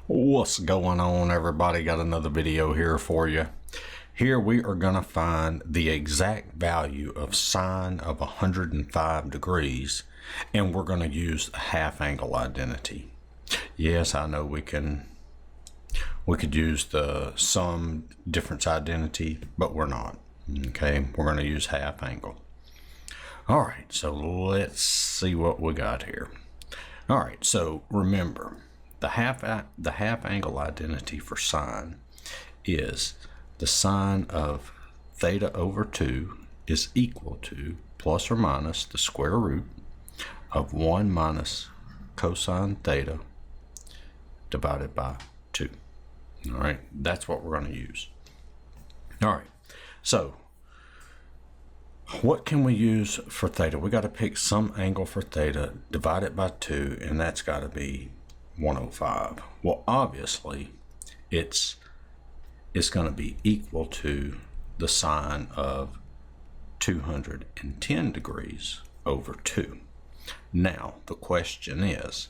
What's going on, everybody? Got another video here for you. Here we are going to find the exact value of sine of 105 degrees, and we're going to use the half angle identity. Yes, I know we could use the sum difference identity, but we're not. Okay, we're going to use half angle. All right, so let's see what we got here. All right, so remember, the half angle identity for sine is the sine of theta over 2 is equal to plus or minus the square root of 1 minus cosine theta divided by 2. All right, that's what we're going to use. All right, so what can we use for theta? We got to pick some angle for theta, divide it by 2, and that's got to be 105. Well, obviously, it's going to be equal to the sine of 210 degrees over 2. Now, the question is,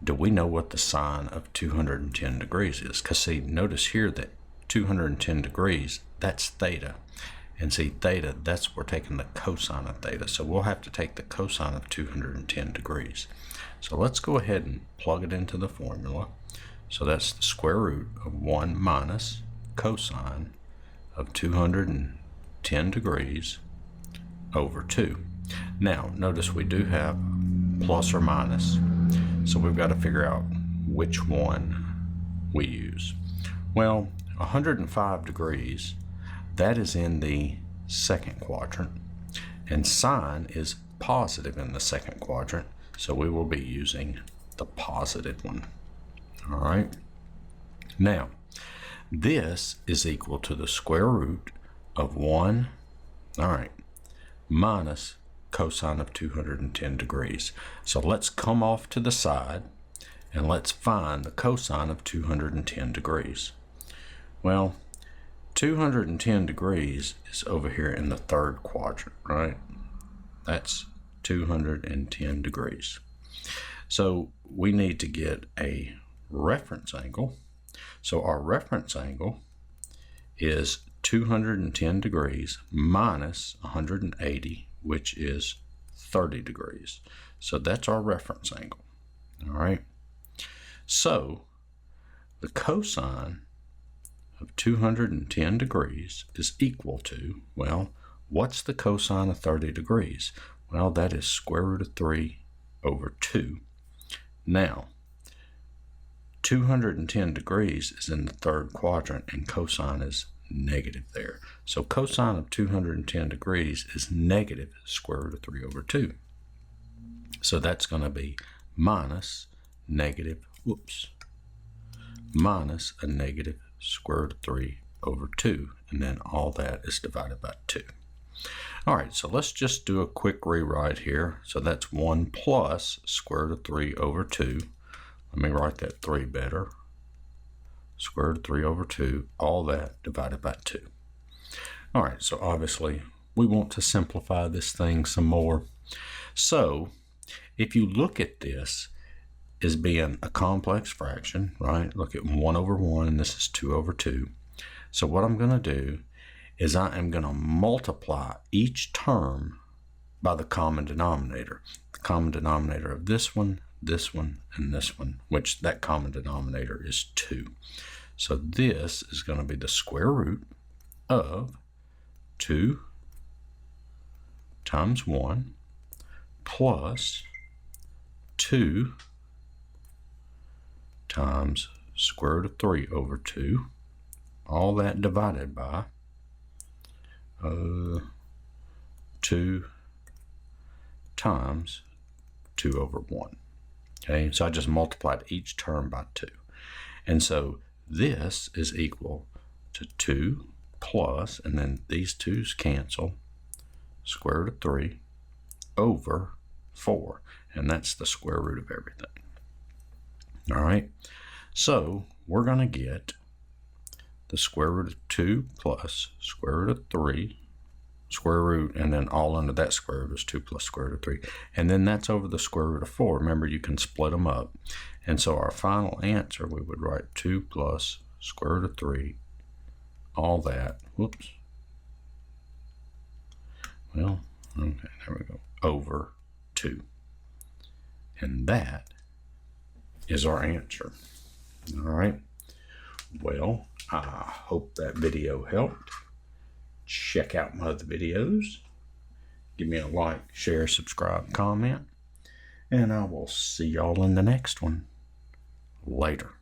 do we know what the sine of 210 degrees is? Because see, notice here that 210 degrees, that's theta. And see, theta, we're taking the cosine of theta. So we'll have to take the cosine of 210 degrees. So let's go ahead and plug it into the formula. So that's the square root of 1 minus cosine of 210 degrees over 2. Now, notice we do have plus or minus. So we've got to figure out which one we use. Well, 105 degrees, that is in the second quadrant, and sine is positive in the second quadrant, so we will be using the positive one. All right. Now, this is equal to the square root of 1, all right, minus cosine of 210 degrees. So let's come off to the side and let's find the cosine of 210 degrees. Well, 210 degrees is over here in the third quadrant, right? That's 210 degrees. So we need to get a reference angle. So our reference angle is 210 degrees minus 180, which is 30 degrees. So that's our reference angle, all right? So the cosine of 210 degrees is equal to, well, what's the cosine of 30 degrees? Well, that is square root of 3 over 2. Now, 210 degrees is in the third quadrant and cosine is negative there. So cosine of 210 degrees is negative square root of 3 over 2. So that's going to be minus negative, minus a negative square root of 3 over 2, and then all that is divided by 2. All right, so let's just do a quick rewrite here. So that's 1 plus square root of 3 over 2. Let me write that 3 better. Square root of 3 over 2, all that divided by 2. All right, so obviously we want to simplify this thing some more. So if you look at this as being a complex fraction, right? Look at 1 over 1, and this is 2 over 2. So what I'm going to do is I am going to multiply each term by the common denominator. The common denominator of this one, and this one, which that common denominator is 2. So this is going to be the square root of 2 times 1 plus 2 times square root of 3 over 2, all that divided by 2 times 2 over 1. Okay, so I just multiplied each term by 2. And so this is equal to 2 plus, and then these 2's cancel, square root of 3 over 4. And that's the square root of everything. All right, so we're going to get the square root of 2 plus square root of 3 square root, and then all under that square root is 2 plus square root of 3. And then that's over the square root of 4. Remember, you can split them up. And so our final answer, we would write 2 plus square root of 3, all that, whoops. Well, okay, there we go, over 2. And that is our answer. All right. Well, I hope that video helped. Check out my other videos. Give me a like, share, subscribe, comment. And I will see y'all in the next one. Later.